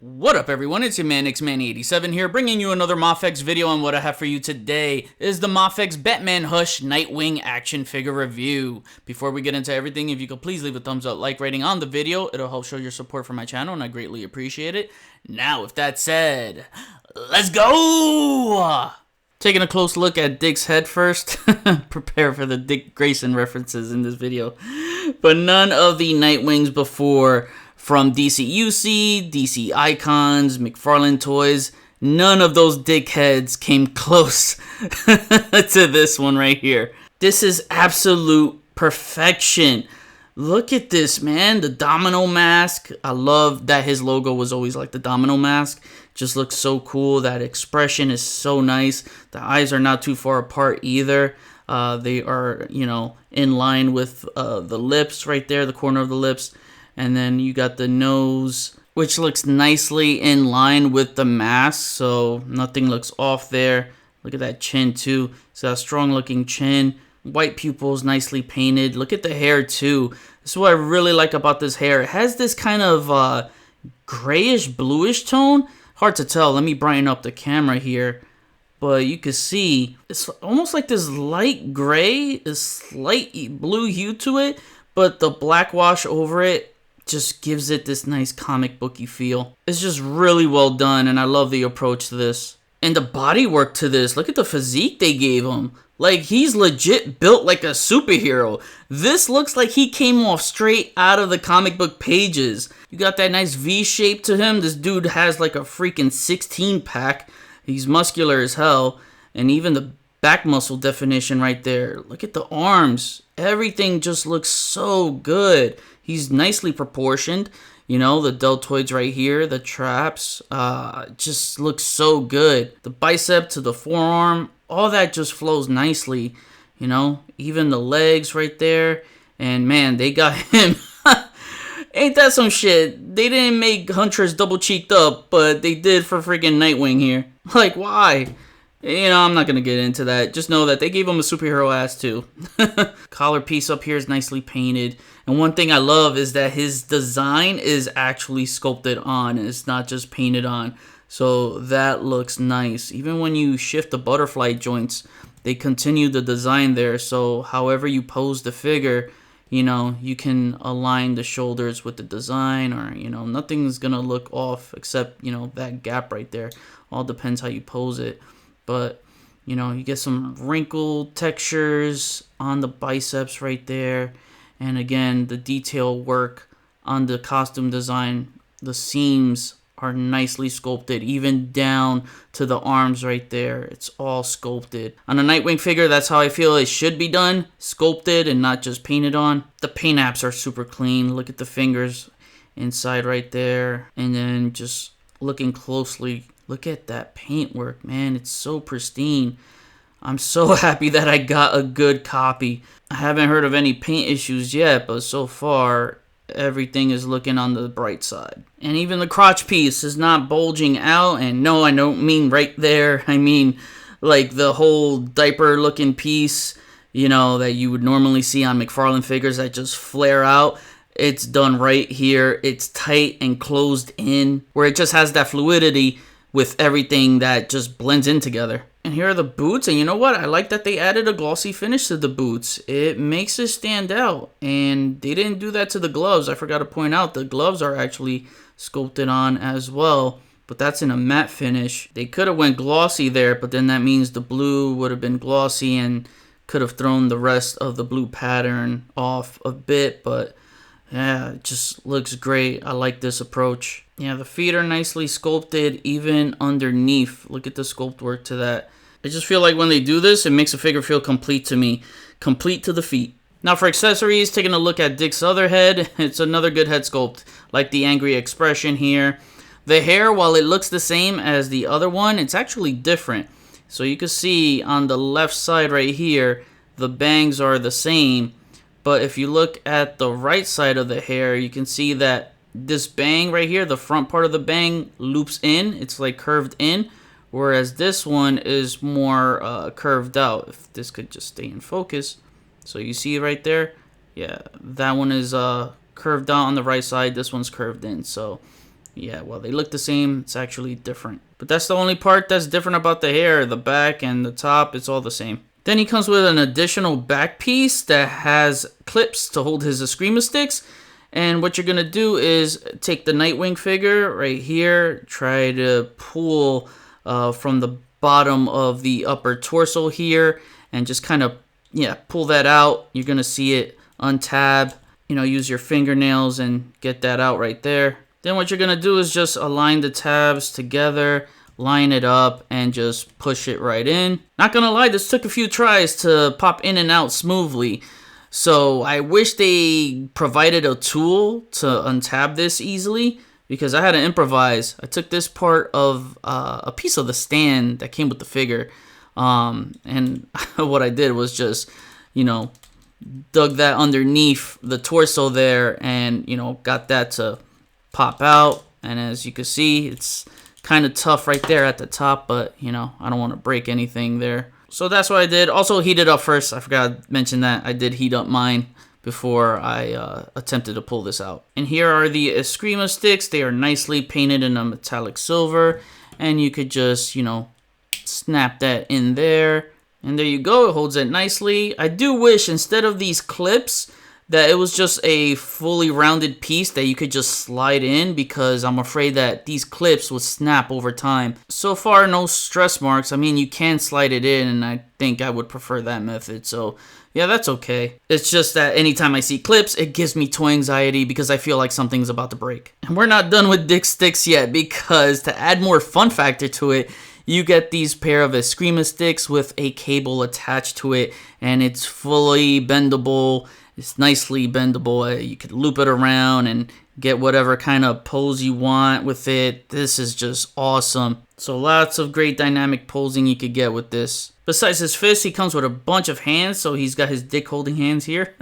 What up everyone, it's your man XMan87 here, bringing you another Mafex video, and what I have for you today is the Mafex Batman Hush Nightwing action figure review. Before we get into everything, if you could please leave a thumbs up, like, rating on the video, it'll help show your support for my channel and I greatly appreciate it. Now with that said, let's go! Taking a close look at Dick's head first. Prepare for the Dick Grayson references in this video. But none of the Nightwings before from DCUC, DC Icons, McFarlane Toys, none of those dickheads came close to this one right here. This is absolute perfection. Look at this, man. The domino mask. I love that his logo was always like the domino mask. Just looks so cool. That expression is so nice. The eyes are not too far apart either. They are, in line with the lips right there, the corner of the lips. And then you got the nose, which looks nicely in line with the mask, so nothing looks off there. Look at that chin too. It's got a strong looking chin. White pupils, nicely painted. Look at the hair too. This is what I really like about this hair. It has this kind of grayish, bluish tone. Hard to tell. Let me brighten up the camera here. But you can see it's almost like this light gray, a slight blue hue to it, but the black wash over it just gives it this nice comic booky feel. It's just really well done, and I love the approach to this. And the body work to this, look at the physique they gave him. Like, he's legit built like a superhero. This looks like he came off straight out of the comic book pages. You got that nice V shape to him. This dude has like a freaking 16 pack. He's muscular as hell. And even the back muscle definition right there. Look at the arms. Everything just looks so good. He's nicely proportioned. You know, the deltoids right here, the traps, just looks so good. The bicep to the forearm, all that just flows nicely. You know, even the legs right there. And man, they got him. Ain't that some shit? They didn't make Huntress double cheeked up, but they did for freaking Nightwing here. Like, why? I'm not going to get into that. Just know that they gave him a superhero ass too. Collar piece up here is nicely painted. And one thing I love is that his design is actually sculpted on. It's not just painted on. So that looks nice. Even when you shift the butterfly joints, they continue the design there. So however you pose the figure, you can align the shoulders with the design, or, nothing's going to look off except, that gap right there. All depends how you pose it. But, you get some wrinkle textures on the biceps right there. And again, the detail work on the costume design, the seams are nicely sculpted, even down to the arms right there. It's all sculpted. On a Nightwing figure, that's how I feel it should be done. Sculpted and not just painted on. The paint apps are super clean. Look at the fingers inside right there. And then just looking closely, look at that paint work, man. It's so pristine. I'm so happy that I got a good copy. I haven't heard of any paint issues yet, but so far, everything is looking on the bright side. And even the crotch piece is not bulging out. And no, I don't mean right there. I mean like the whole diaper looking piece, that you would normally see on McFarlane figures that just flare out. It's done right here. It's tight and closed in, where it just has that fluidity with everything that just blends in together. And here are the boots, and you know what? I like that they added a glossy finish to the boots. It makes it stand out, and they didn't do that to the gloves. I forgot to point out the gloves are actually sculpted on as well, but that's in a matte finish. They could have went glossy there, but then that means the blue would have been glossy and could have thrown the rest of the blue pattern off a bit, but yeah, it just looks great. I like this approach. Yeah, the feet are nicely sculpted even underneath. Look at the sculpt work to that. I just feel like when they do this, it makes a figure feel complete to me. Complete to the feet. Now for accessories, taking a look at Dick's other head, it's another good head sculpt. Like the angry expression here. The hair, while it looks the same as the other one, it's actually different. So you can see on the left side right here, the bangs are the same. But if you look at the right side of the hair, you can see that this bang right here, the front part of the bang loops in. It's like curved in. Whereas this one is more curved out. If this could just stay in focus. So you see right there? Yeah, that one is curved out on the right side. This one's curved in. So Yeah, well, they look the same. It's actually different. But that's the only part that's different about the hair. The back and the top, it's all the same. Then he comes with an additional back piece that has clips to hold his Eskrima sticks. And what you're going to do is take the Nightwing figure right here, try to pull from the bottom of the upper torso here, and just kind of, yeah, pull that out. You're going to see it untab. You know, use your fingernails and get that out right there. Then what you're going to do is just align the tabs together, line it up, and just push it right in. Not going to lie, this took a few tries to pop in and out smoothly. So I wish they provided a tool to untab this easily, because I had to improvise. I took this part of a piece of the stand that came with the figure, and what I did was just, you know, dug that underneath the torso there, and, you know, got that to pop out. And as you can see, it's kind of tough right there at the top, but, you know, I don't want to break anything there. So that's what I did. Also heat it up first. I forgot to mention that. I did heat up mine before I attempted to pull this out. And here are the Eskrima sticks. They are nicely painted in a metallic silver, and you could just, you know, snap that in there, and there you go. It holds it nicely. I do wish, instead of these clips, that it was just a fully rounded piece that you could just slide in, because I'm afraid that these clips would snap over time. So far, no stress marks. I mean, you can slide it in, and I think I would prefer that method. So yeah, that's okay. It's just that anytime I see clips, it gives me toy anxiety because I feel like something's about to break. And we're not done with Dick Sticks yet, because to add more fun factor to it, you get these pair of Eskrima sticks with a cable attached to it, and it's fully bendable. It's nicely bendable. You could loop it around and get whatever kind of pose you want with it. This is just awesome. So lots of great dynamic posing you could get with this. Besides his fist, he comes with a bunch of hands. So he's got his dick holding hands here.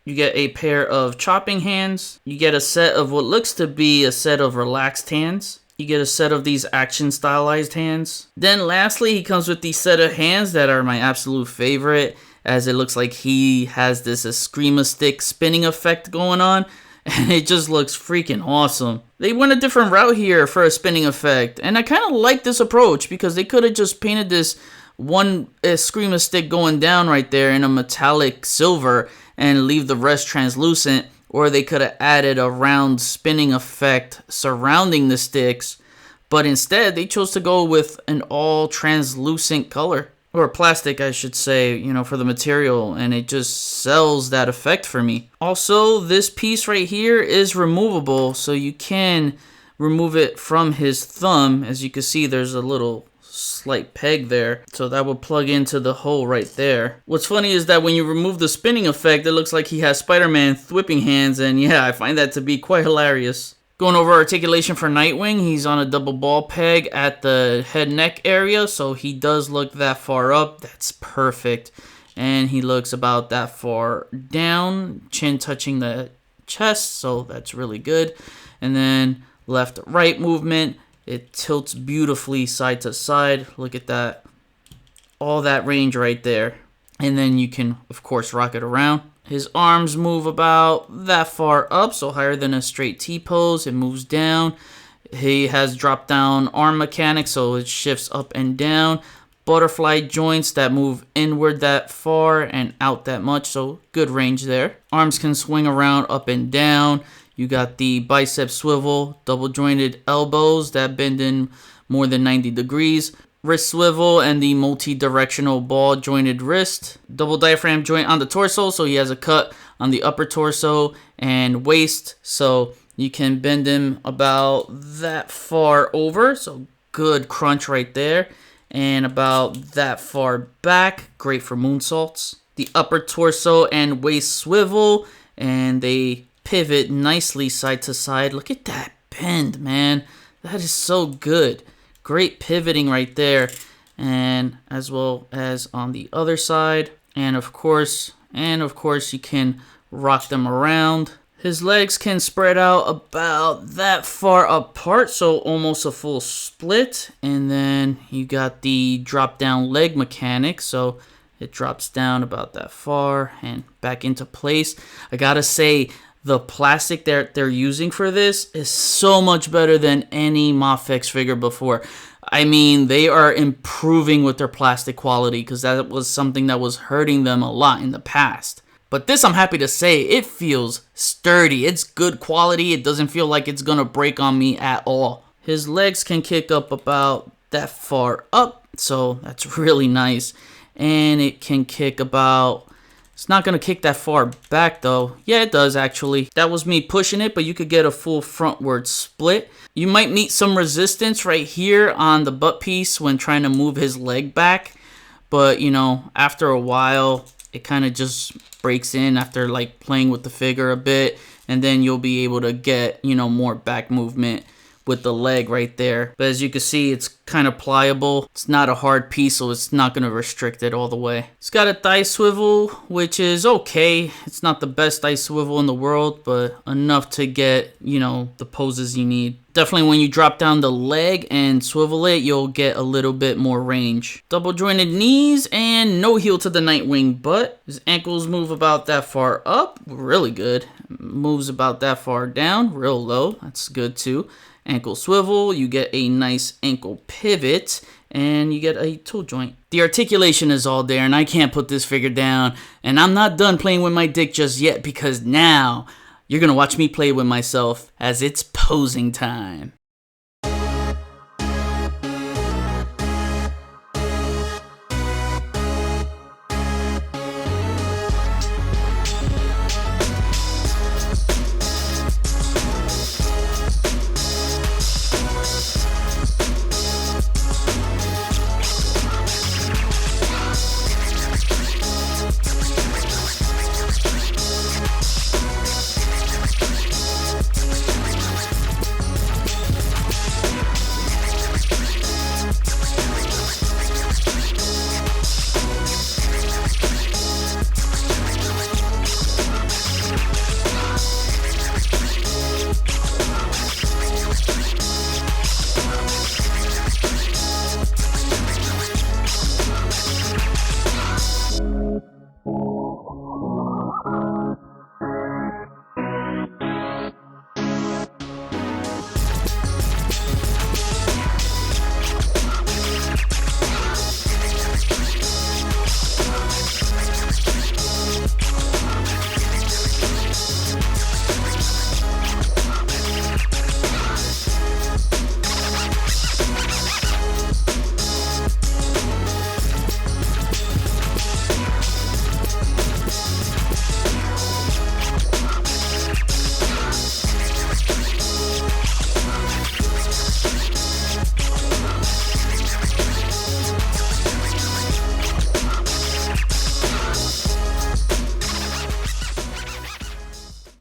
You get a pair of chopping hands. You get a set of what looks to be a set of relaxed hands. You get a set of these action stylized hands. Then lastly, he comes with these set of hands that are my absolute favorite, as it looks like he has this Eskrima stick spinning effect going on, and it just looks freaking awesome. They went a different route here for a spinning effect, and I kind of like this approach, because they could have just painted this one Eskrima stick going down right there in a metallic silver and leave the rest translucent, or they could have added a round spinning effect surrounding the sticks, but instead they chose to go with an all translucent color. Or plastic, I should say, you know, for the material, and it just sells that effect for me. Also, this piece right here is removable, so you can remove it from his thumb. As you can see, there's a little slight peg there, so that will plug into the hole right there. What's funny is that when you remove the spinning effect, it looks like he has Spider-Man whipping hands, and yeah, I find that to be quite hilarious. Going over articulation for Nightwing, he's on a double ball peg at the head neck area, so he does look that far up. That's perfect. And he looks about that far down, chin touching the chest, so that's really good. And then left right movement, it tilts beautifully side to side. Look at that. All that range right there. And then you can, of course, rock it around. His arms move about that far up, so higher than a straight T-pose. It moves down. He has drop-down arm mechanics, so it shifts up and down. Butterfly joints that move inward that far and out that much, so good range there. Arms can swing around up and down. You got the bicep swivel, double-jointed elbows that bend in more than 90 degrees. Wrist swivel and the multi-directional ball jointed wrist. Double diaphragm joint on the torso, so he has a cut on the upper torso and waist, so you can bend him about that far over, so good crunch right there, and about that far back, great for moonsaults. The upper torso and waist swivel, and they pivot nicely side to side. Look at that bend, man. That is so good. Great pivoting right there, and as well as on the other side, and of course you can rock them around. His legs can spread out about that far apart, so almost a full split. And then you got the drop down leg mechanic, so it drops down about that far and back into place. I gotta say, the plastic that they're using for this is so much better than any Mafex figure before. I mean, they are improving with their plastic quality because that was something that was hurting them a lot in the past. But this, I'm happy to say, it feels sturdy. It's good quality. It doesn't feel like it's going to break on me at all. His legs can kick up about that far up, so that's really nice. And it can kick about... It's not going to kick that far back though. Yeah, it does actually. That was me pushing it, but you could get a full frontward split. You might meet some resistance right here on the butt piece when trying to move his leg back. But, you know, after a while, it kind of just breaks in after like playing with the figure a bit. And then you'll be able to get, you know, more back movement with the leg right there. But as you can see, it's kind of pliable. It's not a hard piece, so it's not going to restrict it all the way. It's got a thigh swivel, which is okay. It's not the best thigh swivel in the world, but enough to get, you know, the poses you need. Definitely when you drop down the leg and swivel it, you'll get a little bit more range. Double jointed knees and no heel to the Nightwing butt. His ankles move about that far up, really good. Moves about that far down, real low, that's good too. Ankle swivel, you get a nice ankle pivot, and you get a toe joint. The articulation is all there, and I can't put this figure down. And I'm not done playing with my dick just yet, because now you're gonna watch me play with myself as it's posing time.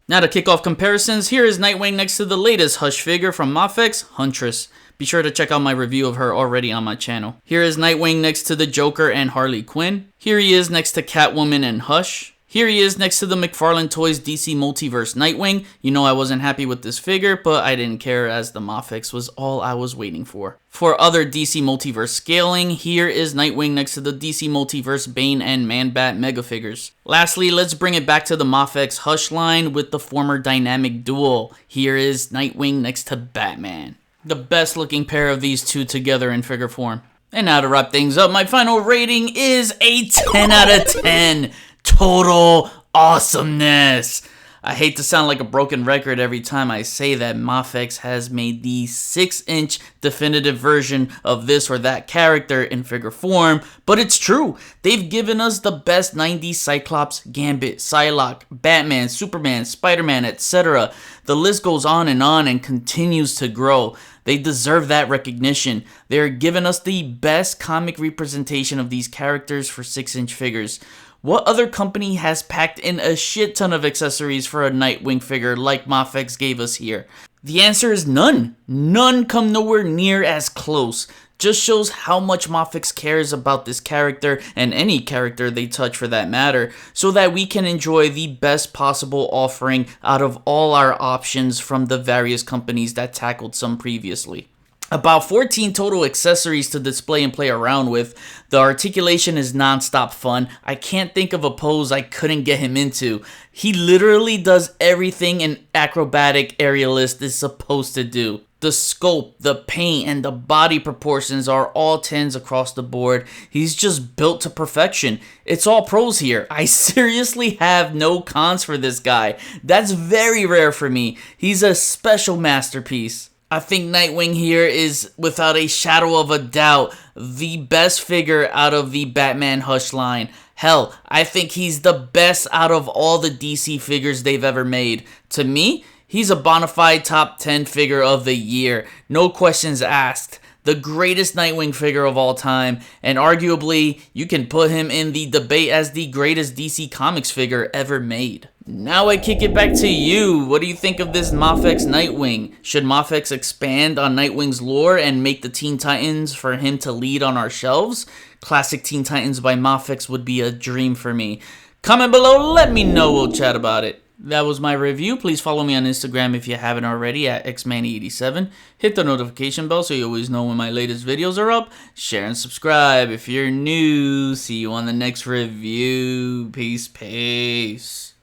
Now to kick off comparisons, here is Nightwing next to the latest Hush figure from Mafex, Huntress. Be sure to check out my review of her already on my channel. Here is Nightwing next to the Joker and Harley Quinn. Here he is next to Catwoman and Hush. Here he is next to the McFarlane Toys DC Multiverse Nightwing. You know I wasn't happy with this figure, but I didn't care as the Mafex was all I was waiting for. For other DC Multiverse scaling, here is Nightwing next to the DC Multiverse Bane and Man-Bat Mega figures. Lastly, let's bring it back to the Mafex Hush line with the former dynamic duo. Here is Nightwing next to Batman. The best looking pair of these two together in figure form. And now to wrap things up, my final rating is a 10 out of 10. Total awesomeness. I hate to sound like a broken record every time I say that Mafex has made the 6-inch definitive version of this or that character in figure form, but it's true. They've given us the best 90s Cyclops, Gambit, Psylocke, Batman, Superman, Spider-Man, etc. The list goes on and continues to grow. They deserve that recognition. They're giving us the best comic representation of these characters for 6-inch figures. What other company has packed in a shit ton of accessories for a Nightwing figure like Mafex gave us here? The answer is none. None come nowhere near as close. Just shows how much Mafex cares about this character and any character they touch for that matter, so that we can enjoy the best possible offering out of all our options from the various companies that tackled some previously. About 14 total accessories to display and play around with. The articulation is non-stop fun. I can't think of a pose I couldn't get him into. He literally does everything an acrobatic aerialist is supposed to do. The sculpt, the paint, and the body proportions are all 10s across the board. He's just built to perfection. It's all pros here. I seriously have no cons for this guy. That's very rare for me. He's a special masterpiece. I think Nightwing here is, without a shadow of a doubt, the best figure out of the Batman Hush line. Hell, I think he's the best out of all the DC figures they've ever made. To me, he's a bona fide top 10 figure of the year. No questions asked. The greatest Nightwing figure of all time, and arguably, you can put him in the debate as the greatest DC Comics figure ever made. Now I kick it back to you. What do you think of this Mafex Nightwing? Should Mafex expand on Nightwing's lore and make the Teen Titans for him to lead on our shelves? Classic Teen Titans by Mafex would be a dream for me. Comment below, let me know, we'll chat about it. That was my review. Please follow me on Instagram if you haven't already at xmanny87. Hit the notification bell so you always know when my latest videos are up. Share and subscribe if you're new. See you on the next review. Peace, peace.